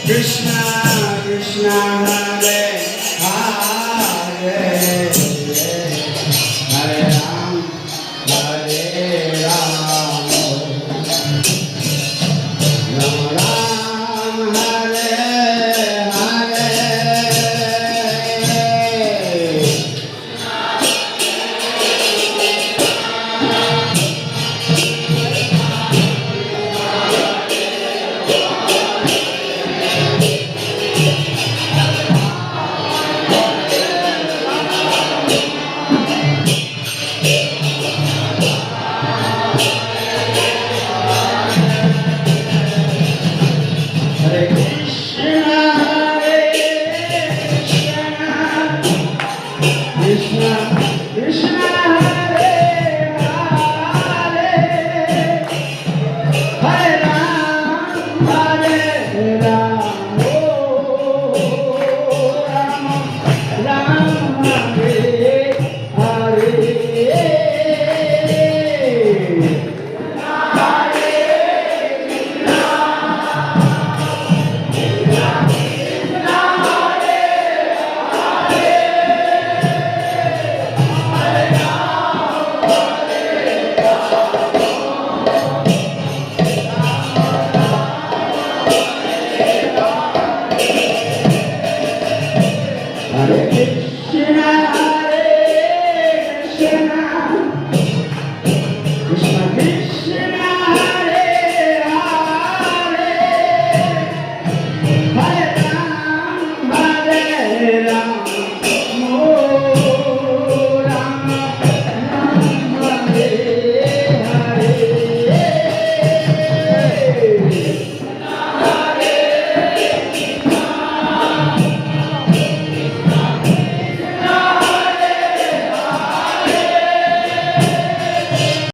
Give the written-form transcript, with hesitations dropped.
Krishna Krishna Hare Hare Hare Ram Hare Ram Ram Ram Hare Hare Krishna Krishna Hare Hare Hare Ram Hare Ram Ram Ram Hare Hare Hare Krishna Hare Krishna Krishna Krishna Hare Hare Hare Ram Hare Ram